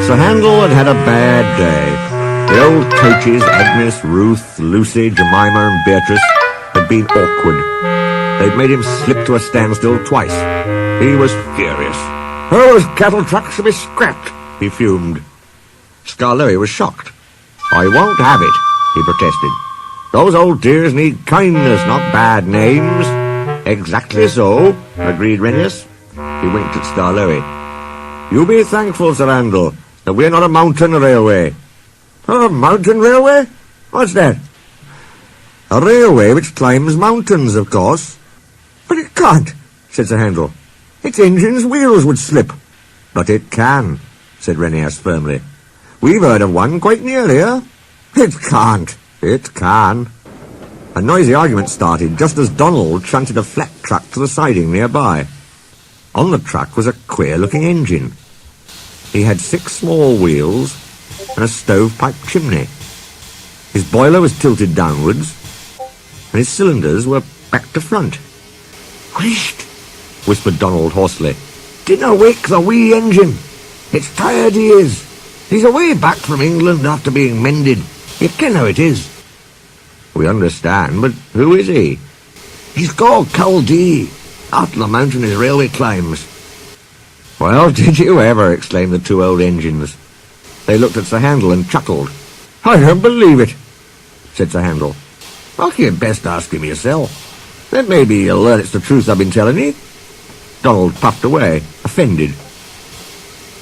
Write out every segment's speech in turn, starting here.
Sir Handel had had a bad day. The old coaches, Agnes, Ruth, Lucy, Jemima and Beatrice, had been awkward. They'd made him slip to a standstill twice. He was furious. Those cattle trucks should be scrapped, he fumed. Scarloey was shocked. I won't have it, he protested. Those old dears need kindness, not bad names. Exactly so, agreed Renius. He winked at Scarloey. You be thankful, Sir Handel, that we're not a mountain railway. A mountain railway? What's that? A railway which climbs mountains, of course. But it can't, said Sir Handel. Its engine's wheels would slip. But it can, said Renius firmly. We've heard of one quite near here. It can't. It can. A noisy argument started just as Donald shunted a flat truck to the siding nearby. On the truck was a queer-looking engine. He had 6 small wheels and a stovepipe chimney. His boiler was tilted downwards, and his cylinders were back to front. Whisht, whispered Donald hoarsely. Dinna wake the wee engine. It's tired he is. He's away back from England after being mended. You ken how it is. We understand, but who is he? He's called Caldee. Out on the mountain his railway climbs. Well, did you ever, exclaimed the 2 old engines. They looked at Sir Handel and chuckled. I don't believe it, said Sir Handel. Well, you'd best ask him yourself. Then maybe you'll learn it's the truth I've been telling you. Donald puffed away, offended.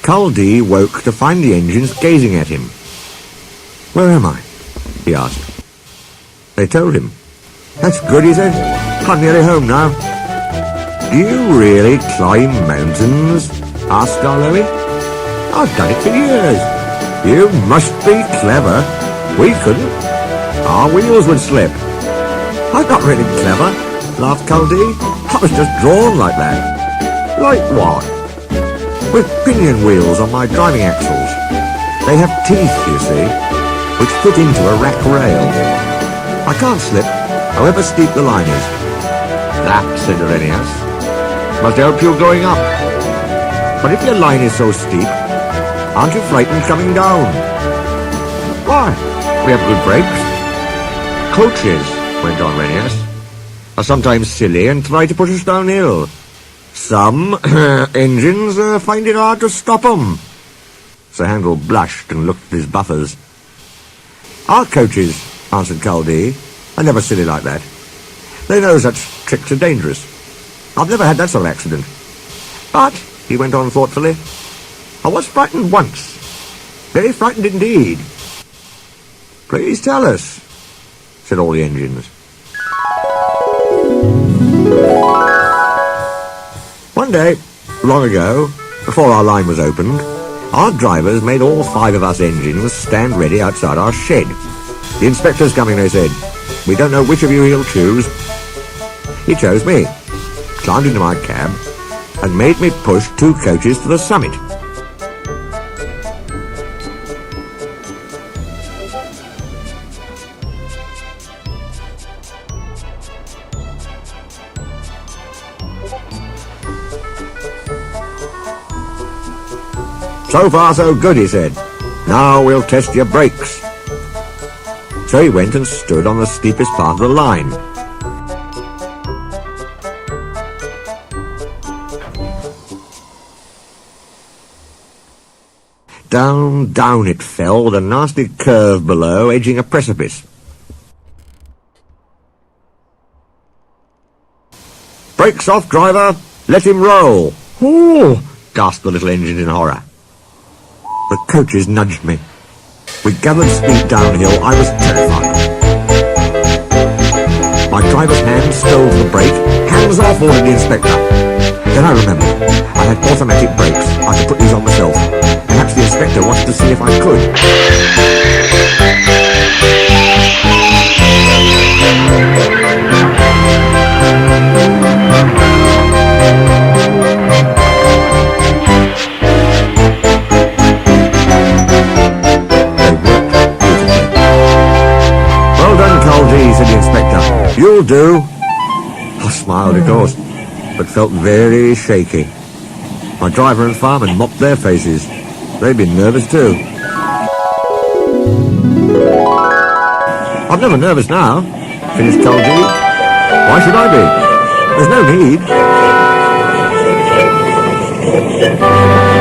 Caldee woke to find the engines gazing at him. Where am I? He asked. They told him. That's good, he said. I'm nearly home now. Do you really climb mountains? Asked Scarloey. I've done it for years. You must be clever. We couldn't. Our wheels would slip. I'm not really clever, laughed Caldee. I was just drawn like that. Like what? With pinion wheels on my driving axles. They have teeth, you see, which fit into a rack rail. I can't slip, however steep the line is. That, said Renius, must help you going up. But if your line is so steep, aren't you frightened coming down? Why? We have good brakes. Coaches, went on Renius, are sometimes silly and try to push us downhill. Some engines find it hard to stop 'em. Sir Handel blushed and looked at his buffers. Our coaches, answered Caldee, are never silly like that. They know such tricks are dangerous. I've never had that sort of accident. But, he went on thoughtfully, I was frightened once. Very frightened indeed. Please tell us, said all the engines. One day, long ago, before our line was opened, our drivers made all 5 of us engines stand ready outside our shed. The inspector's coming, they said. We don't know which of you he'll choose. He chose me, climbed into my cab, and made me push 2 coaches to the summit. So far so good, he said. Now we'll test your brakes. So he went and stood on the steepest part of the line. Down, down it fell, with a nasty curve below, edging a precipice. Brakes off, driver! Let him roll! Ooh! Gasped the little engine in horror. The coaches nudged me. We gathered speed downhill. I was terrified. My driver's hand stole to the brake. Hands off, ordered the inspector. Then I remembered. I had automatic brakes. I could put these on myself. Perhaps the inspector wanted to see if I could. Said the inspector. You'll do. I smiled, of course, but felt very shaky. My driver and fireman mopped their faces. They've been nervous too. I'm never nervous now, finished Colgy. Why should I be? There's no need.